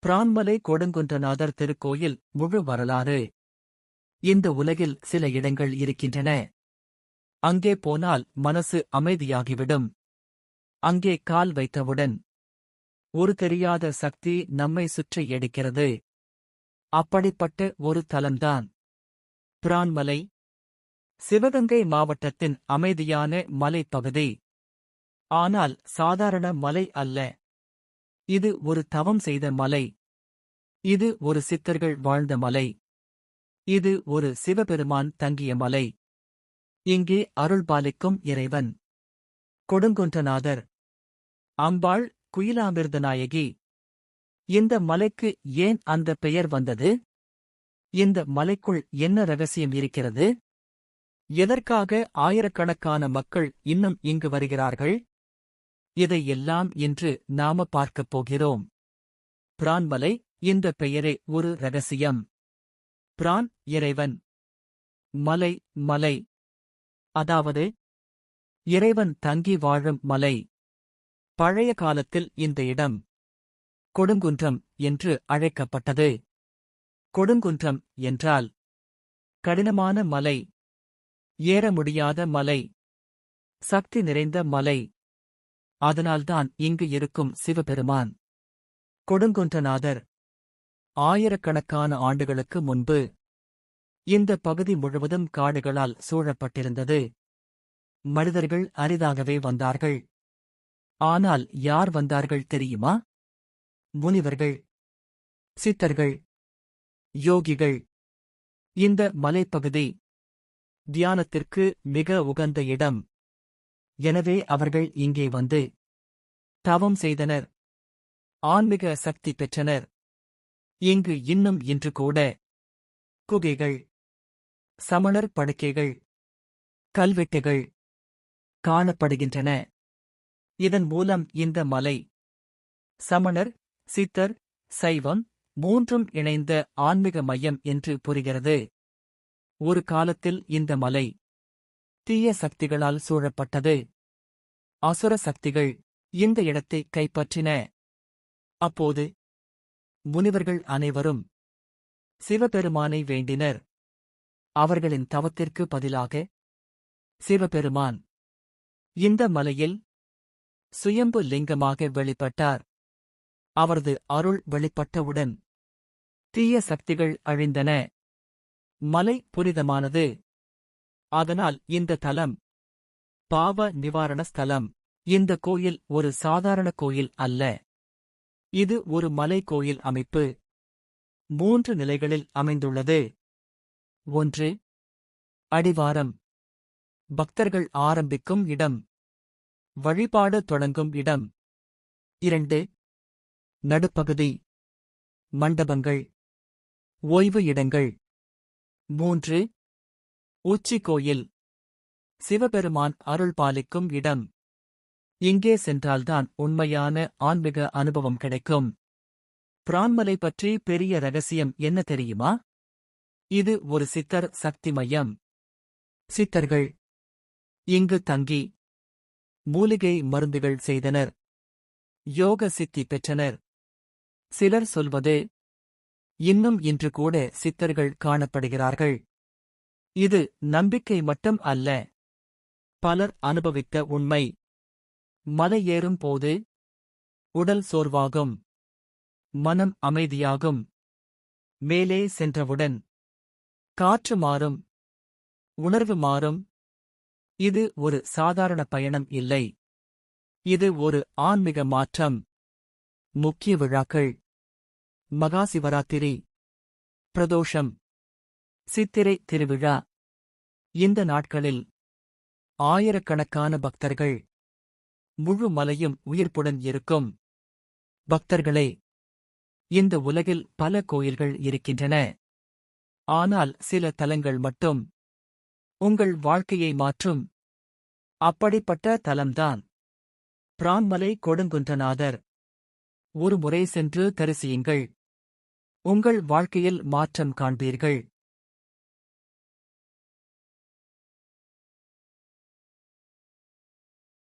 பிரான்மலை கொடுங்குன்றநாதர் திருக்கோயில் முழு வரலாறு. இந்த உலகில் சில இடங்கள் இருக்கின்றன. அங்கே போனால் மனசு அமைதியாகிவிடும். அங்கே கால் வைத்தவுடன் ஒரு தெரியாத சக்தி நம்மை சுற்றி எடுக்கிறது. அப்படிப்பட்ட ஒரு தலம்தான் பிரான்மலை. சிவகங்கை மாவட்டத்தின் அமைதியான மலைப்பகுதி. ஆனால் சாதாரண மலை அல்ல. இது ஒரு தவம் செய்த மலை. இது ஒரு சித்தர்கள் வாழ்ந்த மலை. இது ஒரு சிவபெருமான் தங்கிய மலை. இங்கே அருள்பாலிக்கும் இறைவன் கொடுங்குன்றநாதர். அம்பாள் குயிலாமிர்தநாயகி. இந்த மலைக்கு ஏன் அந்த பெயர் வந்தது? இந்த மலைக்குள் என்ன ரகசியம் இருக்கிறது? எதற்காக ஆயிரக்கணக்கான மக்கள் இன்னும் இங்கு வருகிறார்கள்? இதையெல்லாம் இன்று நாம பார்க்கப் போகிறோம். பிரான்மலை, இந்த பெயரே ஒரு ரகசியம். பிரான் இறைவன், மலை மலை, அதாவது இறைவன் தங்கி வாழும் மலை. பழைய காலத்தில் இந்த இடம் கொடுங்குன்றம் என்று அழைக்கப்பட்டது. கொடுங்குன்றம் என்றால் கடினமான மலை, ஏற முடியாத மலை, சக்தி நிறைந்த மலை. அதனால்தான் இங்கு இருக்கும் சிவபெருமான் கொடுங்குன்றநாதர். ஆயிரக்கணக்கான ஆண்டுகளுக்கு முன்பு இந்த பகுதி முழுவதும் காடுகளால் சூழப்பட்டிருந்தது. மனிதர்கள் அரிதாகவே வந்தார்கள். ஆனால் யார் வந்தார்கள் தெரியுமா? முனிவர்கள், சித்தர்கள், யோகிகள். இந்த மலைப்பகுதி தியானத்திற்கு மிக உகந்த இடம். எனவே அவர்கள் இங்கே வந்து தவம் செய்தனர், ஆன்மீக சக்தி பெற்றனர். இங்கு இன்னும் இன்று கூட குகைகள், சமணர் படுக்கைகள், கல்வெட்டுகள் காணப்படுகின்றன. இதன் மூலம் இந்த மலை சமணர், சித்தர், சைவம் மூன்றும் இணைந்த ஆன்மீக மையம் என்று புரிகிறது. ஒரு காலத்தில் இந்த மலை தீய சக்திகளால் சூழப்பட்டது. அசுர சக்திகள் இந்த இடத்தை கைப்பற்றின. அப்போது முனிவர்கள் அனைவரும் சிவபெருமானை வேண்டினர். அவர்களின் தவத்திற்கு பதிலாக சிவபெருமான் இந்த மலையில் சுயம்பு லிங்கமாக வெளிப்பட்டார். அவரது அருள் வெளிப்பட்டவுடன் தீய சக்திகள் அழிந்தன. மலை புனிதமானது. அதனால் இந்த தலம் பாவ நிவாரண ஸ்தலம். இந்த கோயில் ஒரு சாதாரண கோயில் அல்ல. இது ஒரு மலை கோயில் அமைப்பு. 3 நிலைகளில் அமைந்துள்ளது. 1. அடிவாரம், பக்தர்கள் ஆரம்பிக்கும் இடம், வழிபாடு தொடங்கும் இடம். 2. நடுப்பகுதி, மண்டபங்கள், ஓய்வு இடங்கள். 3. உச்சி கோயில், சிவபெருமான் அருள்பாலிக்கும் இடம். இங்கே சென்றால்தான் உண்மையான ஆன்மீக அனுபவம் கிடைக்கும். பிரான்மலை பற்றி பெரிய ரகசியம் என்ன தெரியுமா? இது ஒரு சித்தர் சக்தி மையம். சித்தர்கள் இங்கு தங்கி மூலிகை மருந்துகள் செய்தனர், யோக சித்தி பெற்றனர். சிலர் சொல்வது, இன்னும் இன்று கூட சித்தர்கள் காணப்படுகிறார்கள். இது நம்பிக்கை மட்டும் அல்ல, பலர் அனுபவித்த உண்மை. மலை ஏறும் போது உடல் சோர்வாகும், மனம் அமைதியாகும். மேலே சென்றவுடன் காற்று மாறும், உணர்வு மாறும். இது ஒரு சாதாரண பயணம் இல்லை. இது ஒரு ஆன்மீக மாற்றம். முக்கிய விழாக்கள்: மகாசிவராத்திரி, பிரதோஷம், சித்திரை திருவிழா. இந்த நாட்களில் ஆயிரக்கணக்கான பக்தர்கள், முழு மலையும் உயிர்ப்புடன் இருக்கும். பக்தர்களே, இந்த உலகில் பல கோயில்கள் இருக்கின்றன. ஆனால் சில தலங்கள் மட்டும் உங்கள் வாழ்க்கையை மாற்றும். அப்படிப்பட்ட தலம்தான் பிரான்மலை கொடுங்குன்றநாதர். ஒரு முறை சென்று தரிசியுங்கள். உங்கள் வாழ்க்கையில் மாற்றம் காண்பீர்கள்.